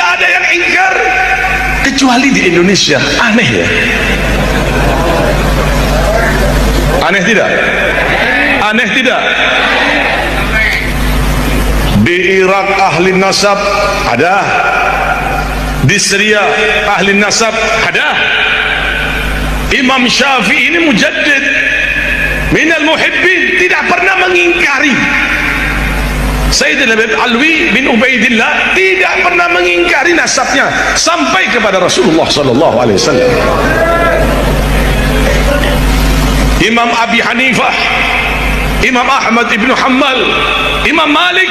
tidak ada yang ingkar kecuali di Indonesia. Aneh ya? Aneh tidak? Aneh tidak? Di Irak ahli nasab ada, di Syria ahli nasab ada. Imam Syafi'i ini mujaddid minal muhibbin, tidak pernah mengingkari. Sayyidina Alwi bin Ubaidillah tidak pernah mengingkari nasabnya sampai kepada Rasulullah sallallahu alaihi wasallam. Imam Abi Hanifah, Imam Ahmad ibn Hanbal, Imam Malik,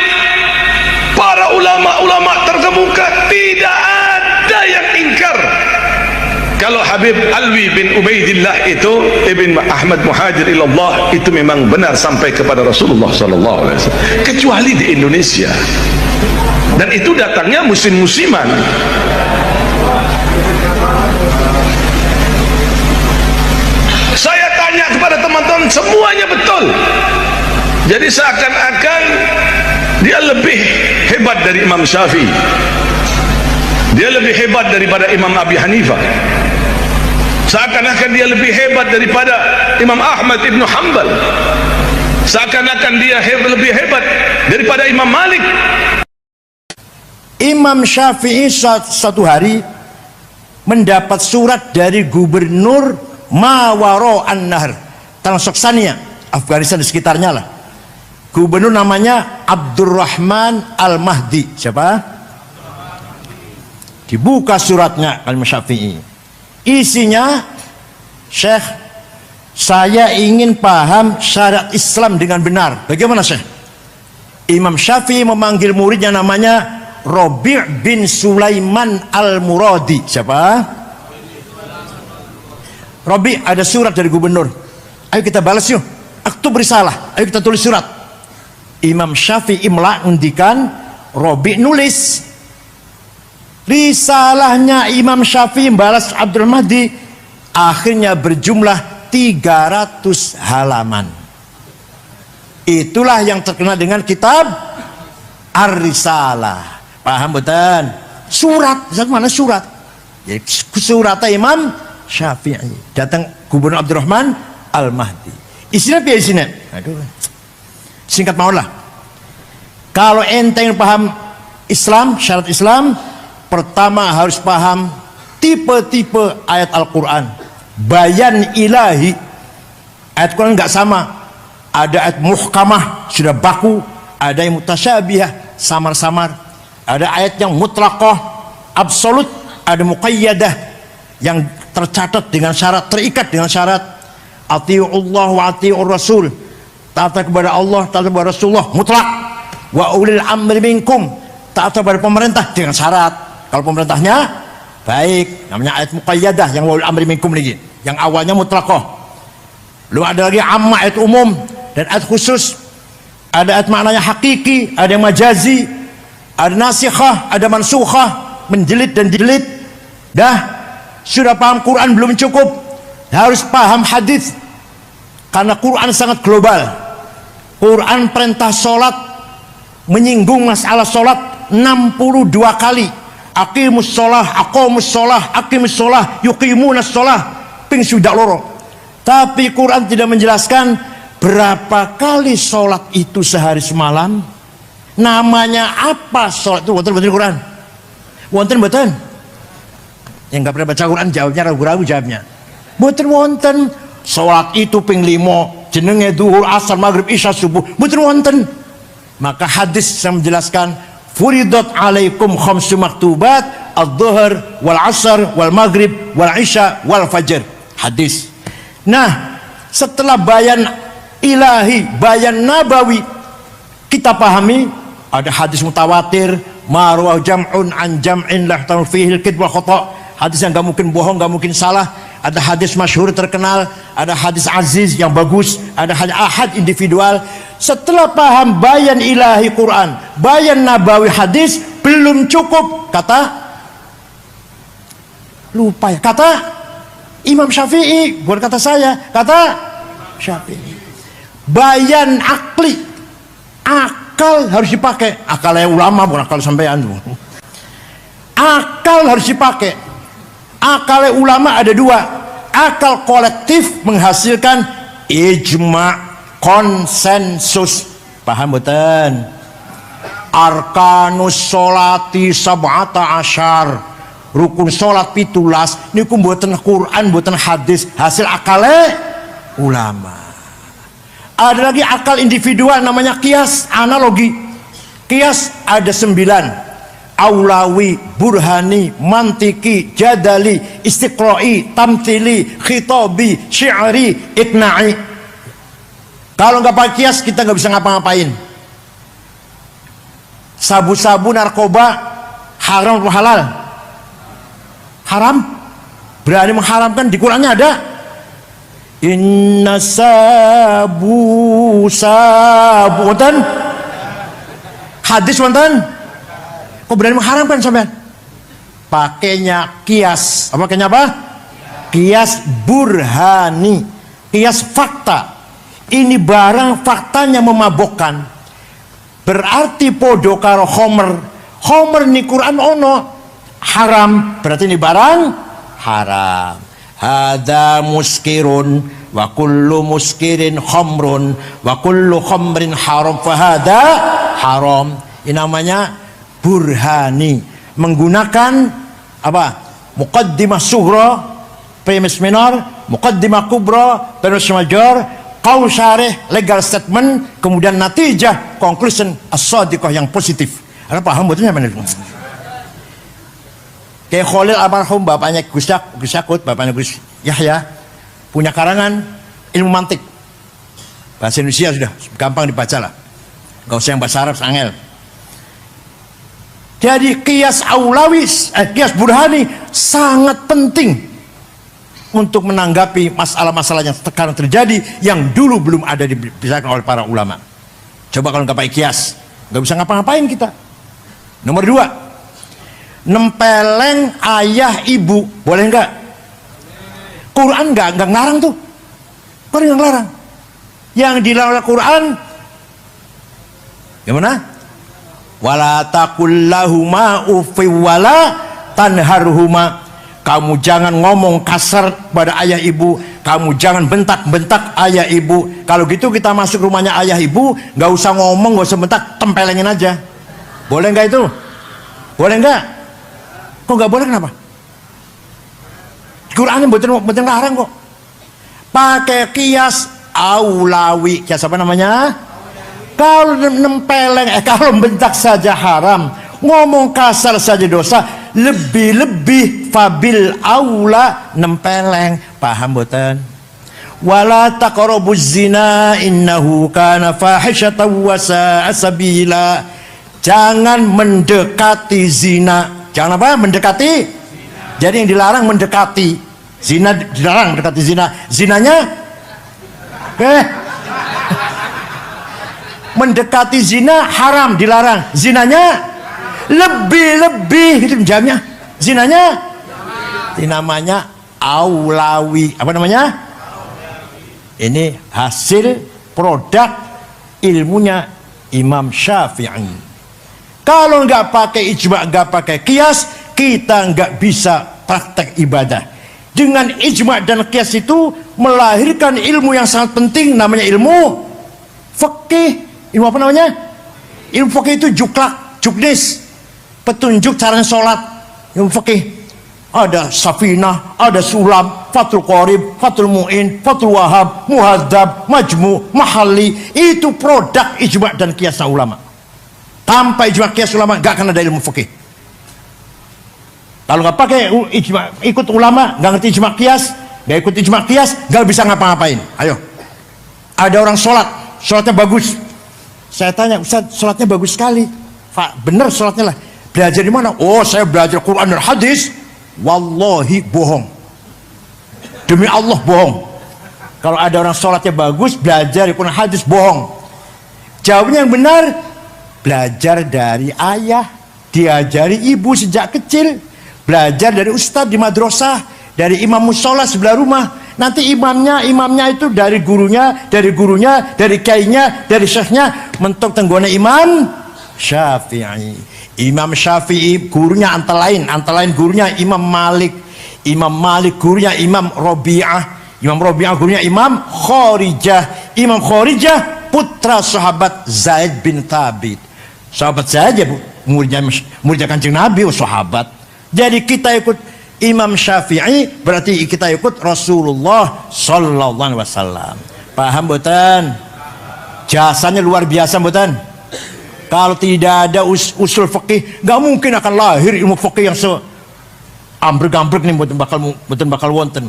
para ulama-ulama terkemuka tidak ada yang ingkar kalau Habib Alwi bin Ubaidillah itu Ibn Ahmad Muhajir ilallah itu memang benar sampai kepada Rasulullah sallallahu alaihi wasallam, kecuali di Indonesia. Dan itu datangnya musim-musiman. Saya tanya kepada teman-teman, semuanya betul. Jadi seakan-akan dia lebih hebat dari Imam Syafi'i, dia lebih hebat daripada Imam Abi Hanifah, seakan-akan dia lebih hebat daripada Imam Ahmad ibn Hanbal, seakan-akan dia lebih hebat daripada Imam Malik. Imam Syafi'i satu hari mendapat surat dari gubernur Mawaro An-Nahr, Transoksania, Afghanistan di sekitarnya lah. Gubernur namanya Abdurrahman Al-Mahdi. Siapa? Dibuka suratnya Imam Syafi'i. Isinya, Syekh, saya ingin paham syariat Islam dengan benar. Bagaimana, Syekh? Imam Syafi'i memanggil muridnya namanya Rabi' bin Sulaiman Al-Muradi. Siapa? Rabi', ada surat dari gubernur. Ayo kita balas yuk. Aktub risalah. Ayo kita tulis surat. Imam Syafi'i ngendikan, Rabi' nulis. Risalahnya Imam Syafi'i balas Abdul Mahdi akhirnya berjumlah 300 halaman. Itulah yang terkenal dengan kitab Ar-Risalah. Paham betul? Surat, mana surat? Ya, suratnya Imam Syafi'i. Datang Gubernur Abdurrahman Al-Mahdi. Isinya apa isinya? Aduh. Singkat maulah. Kalau ente yang paham Islam, syarat Islam, pertama harus paham tipe-tipe ayat Al-Quran. Bayan ilahi. Ayat Quran nggak sama. Ada ayat muhkamah, sudah baku. Ada yang mutasyabihah, samar-samar. Ada ayat yang mutlaqah, absolut. Ada muqayyadah, yang tercatat dengan syarat, terikat dengan syarat. Ati'ullah wa ati'ur rasul. Taat kepada Allah, taat kepada Rasulullah, mutlak. Wa ulil amri minkum. Taat kepada pemerintah dengan syarat. Kalau pemerintahnya baik, namanya ayat muqayyadah, yang wa ulil amri minkum lagi. Yang awalnya mutlaqah. Lalu ada lagi amma, ayat umum, dan ayat khusus. Ada ayat maknanya hakiki, ada yang majazi, ada nasikhah, ada mansukhah, menjelid dan jilid. Dah, sudah paham Quran belum cukup, harus paham hadis. Karena Quran sangat global. Quran perintah sholat, menyinggung masalah sholat 62 kali. Aqimus sholah, aqamus sholah, aqimus sholah, yuqimunas sholah. Ping sudah loro. Tapi Quran tidak menjelaskan berapa kali sholat itu sehari semalam. Namanya apa sholat itu? Wonten betul Quran? Wonten betul? Yang nggak pernah baca Quran jawabnya ragu-ragu jawabnya. Wonten. Sholat itu ping 5, jenenge duhur, asar, maghrib, isya, subuh. Betul wonten. Maka hadis yang menjelaskan, furidat alaikum khamsu maktubat, ad-dhuhr wal asar wal maghrib wal isya wal fajr. Hadis. Nah, setelah bayan ilahi, bayan nabawi, kita pahami ada hadis mutawatir, marwah jam'un an jam'in la yahtamil fihi al-kidb wal khata'. Hadis yang gak mungkin bohong, gak mungkin salah. Ada hadis masyhur terkenal, ada hadis aziz yang bagus, ada hadis ahad individual. Setelah paham bayan ilahi Quran, bayan nabawi hadis, belum cukup. Kata lupa ya, kata Imam Syafi'i, bukan kata saya, kata Syafi'i. Bayan akli, akal harus dipakai. Akalnya ulama bukan akal sampean. akal harus dipakai. Akal ulama ada dua. Akal kolektif menghasilkan ijma, konsensus. Paham betul? Arkanus sholati sab'ata asyar, rukun sholat 17 niku mboten Quran mboten hadis, hasil akale ulama. Ada lagi akal individual namanya kias, analogi. Kias ada 9: aulawi, burhani, mantiki, jadali, istiqra'i, tamthili, khitabi, syi'ri, ikna'i. Kalau nggak pakai kias kita nggak bisa ngapa-ngapain. Sabu-sabu, narkoba haram atau halal? Haram. Berani mengharamkan, di Qurannya ada. Inna sabu wonten hadis wonten. Kok berani mengharamkan sampean? Pakainya kias. Apa pakainya apa? Kias burhani, kias fakta. Ini barang faktanya memabokkan, berarti podo karo homer. Homer ni Quran ono haram, berarti ini barang haram. Hada muskirun wa kullu muskirin khamrun wa kullu khamrin haram fahada haram. Ini namanya burhani, menggunakan apa? Muqaddimah sughra, premis minor, muqaddimah kubra, premis major, qaul syarih, legal statement, kemudian natijah, conclusion as-sadiqah yang positif. Ada paham betulnya mana? Kayak Khalil almarhum, bapaknya Gus Yakut, bapaknya Gus Yahya, punya karangan ilmu mantik. Bahasa Indonesia sudah gampang dibaca lah. Gak usah yang bahasa Arab angel. Jadi kias aulawis, kias burhani sangat penting untuk menanggapi masalah-masalah yang sekarang terjadi yang dulu belum ada dibicarakan oleh para ulama. Coba kalau nggak pakai kias, nggak bisa ngapa-ngapain kita. Nomor 2, nempeleng ayah ibu, boleh nggak? Quran nggak ngarang tuh, Quran nggak ngarang. Yang dilarang oleh Quran, gimana? Wala taqul lahuma uffi wala tanharhuma. Kamu jangan ngomong kasar pada ayah ibu, kamu jangan bentak-bentak ayah ibu. Kalau gitu kita masuk rumahnya ayah ibu, nggak usah ngomong, nggak usah bentak, tempelengin aja. Boleh nggak itu? Boleh nggak? Kok nggak boleh, kenapa? Qurannya betul larang kok. Pakai kias aulawi. Kias apa namanya? Kalau nempeleng, kalau bentak saja haram, ngomong kasar saja dosa, lebih-lebih fabil aula nempeleng. Paham boten? Wala taqrabuz zina innahu kana fahishatan wa sa'a sabila. Jangan mendekati zina. Jangan apa? Mendekati zina. Jadi yang dilarang mendekati zina, dilarang mendekati zina. Zinanya mendekati zina haram, dilarang. Zinanya lebih-lebih itu jamnya. Zinanya ini namanya aulawi. Apa namanya? Ini hasil produk ilmunya Imam Syafi'i. Kalau nggak pakai ijma, nggak pakai kias, kita nggak bisa praktek ibadah. Dengan ijma dan kias itu melahirkan ilmu yang sangat penting, namanya ilmu fikih. Ilmu apa namanya? Ilmu fikih itu juklak, juknis, petunjuk cara sholat. Ilmu fikih ada Safinah, ada Sulam, Fathul Qorib, Fathul Mu'in, Fathul Wahab, Muhadzab, Majmu, Mahalli. Itu produk ijma dan kias ulama. Tanpa ijma kias ulama gak akan ada ilmu fikih. Kalau nggak pakai ijma, ikut ulama, nggak ngerti ijma kias, nggak ikut ijma kias, nggak bisa ngapa-ngapain. Ayo, ada orang sholatnya bagus. Saya tanya, Ustaz, sholatnya bagus sekali. Pak, bener sholatnya lah. Belajar di mana? Oh, saya belajar Quran dan hadis. Wallahi bohong. Demi Allah bohong. Kalau ada orang sholatnya bagus, belajar di Quran hadis, bohong. Jawabnya yang benar, belajar dari ayah, diajari ibu sejak kecil, belajar dari ustadz di madrasah, dari imam musola sebelah rumah. Nanti imamnya itu dari gurunya, dari kiainya, dari syekhnya, mentok tenggone imam Syafi'i. Imam Syafi'i gurunya antara lain gurunya Imam Malik. Imam Malik gurunya Imam Rabi'ah. Imam Rabi'ah gurunya Imam Kharijah. Imam Kharijah putra sahabat Zaid bin Thabit. Sahabat saja bu, muridnya Kanjeng Nabi, sahabat. Jadi kita ikut Imam Syafi'i berarti kita ikut Rasulullah sallallahu alaihi wasallam. Paham mboten? Jasanya luar biasa mboten? Kalau tidak ada usul fikih, nggak mungkin akan lahir ilmu fikih yang ambrek-ambrek nih mboten bakal wonten.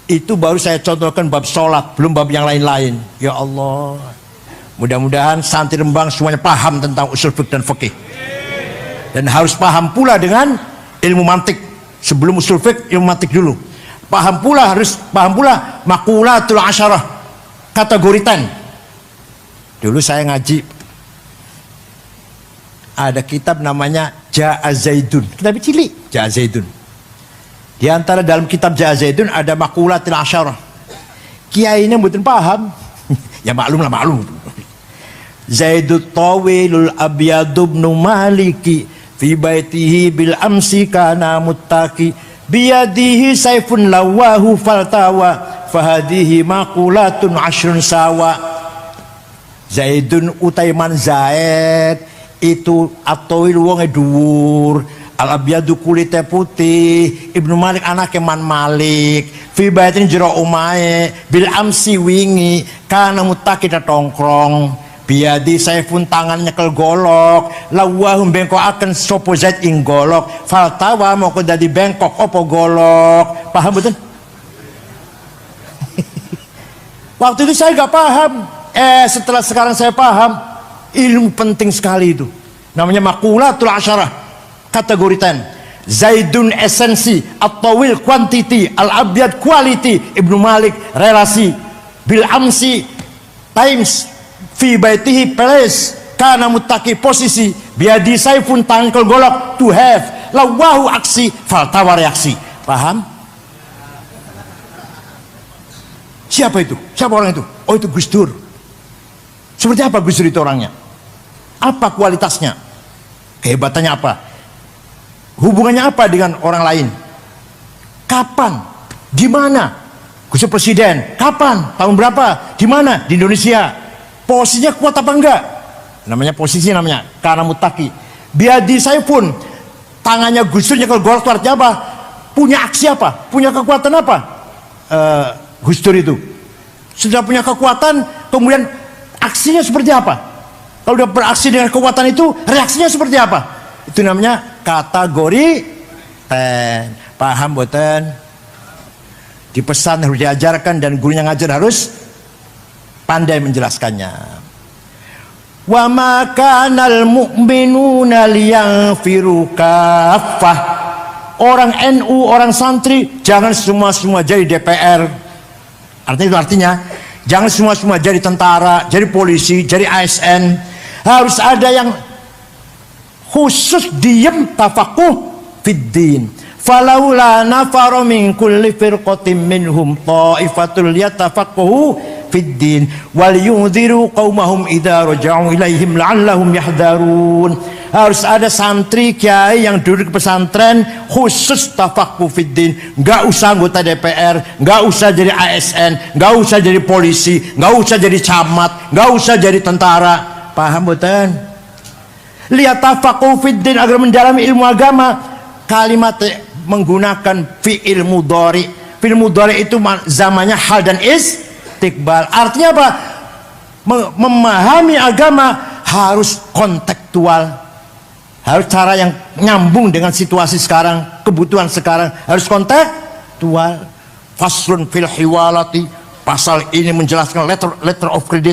Itu baru saya contohkan bab sholat, belum bab yang lain-lain. Ya Allah. Mudah-mudahan santri Rembang semuanya paham tentang usul fikih dan fikih. Dan harus paham pula dengan ilmu mantik. Sebelum usul fikih, ilmu mantik dulu. Harus paham pula maqulatul asyarah, kategori 10. Dulu saya ngaji, ada kitab namanya Ja'a Zaidun, kitab cilik Ja'a Zaidun. Di antara dalam kitab Ja'a Zaidun ada maqulatul asyarah. Kiainya mboten paham. Ya maklum. Zaidut tawilul abyadu ibnu maliki fi baitihi bil amsi kana muttaqi biyadihi saifun lawahu faltawa fahadihi maqulatun ashrun sawa. Zaidun utaiman Zaid itu atawil wonge dhuwur, al abyadu kulite putih, Ibnu Malik anake Man Malik fi baitin jero omahe bil amsi wingi kana muttaqi tongkrong. Biadi saifun tangan nyekel golok, lawahum bengkok akan sopo Zaid ing golok, faltawa moko dadi bengkok opo golok. Paham betul? Waktu itu saya gak paham. Setelah sekarang saya paham, ilmu penting sekali itu. Namanya maqulatul asyarah, kategori 10. Zaidun esensi, at-tawil quantity, al-abyad quality, Ibnu Malik relasi, bil amsi times, fi baitihi place, kana muttaqi posisi, biadi saifun tangkel golok to have, lawahu aksi, faltawa reaksi. Paham? Siapa itu? Siapa orang itu? Oh itu Gus Dur. Seperti apa Gus Dur itu orangnya? Apa kualitasnya? Kehebatannya apa? Hubungannya apa dengan orang lain? Kapan? Di mana? Gus Dur presiden. Kapan? Tahun berapa? Di mana? Di Indonesia. Posisinya kuat apa enggak? Namanya posisi namanya karena mutaki. Biadi saya pun tangannya Gus Dur nyekel golok, artinya apa? Punya aksi apa? Punya kekuatan apa? Gus Dur itu sudah punya kekuatan, kemudian aksinya seperti apa? Kalau udah beraksi dengan kekuatan itu, reaksinya seperti apa? Itu namanya kategori 10. Paham boten? Dipesan harus diajarkan dan gurunya ngajar harus pandai menjelaskannya. Wa ma kanal mu'minuna liyanfiru kaffah. Orang NU, orang santri jangan semua jadi DPR. Artinya jangan semua jadi tentara, jadi polisi, jadi ASN. Harus ada yang khusus diem tafakuh fiddin. Falaula nafara min kulli firqatin minhum ta'ifatul yatafaqahu fiddin wal yunziru qaumahum idza raja'u ilaihim la'allahum yahdharun. Harus ada santri kiai yang duduk di pesantren khusus tafaqquh fiddin, enggak usah anggota DPR, enggak usah jadi ASN, enggak usah jadi polisi, enggak usah jadi camat, enggak usah jadi tentara. Paham boten? Lihat tafaqquh fiddin agar mendalami ilmu agama. Kalimat menggunakan fi'il mudhari. Fi'il mudhari itu zamannya hal dan istiqbal. Artinya apa? Memahami agama harus kontekstual. Harus cara yang nyambung dengan situasi sekarang, kebutuhan sekarang, harus kontekstual. Faslun fil hiwalati, pasal ini menjelaskan letter of credit.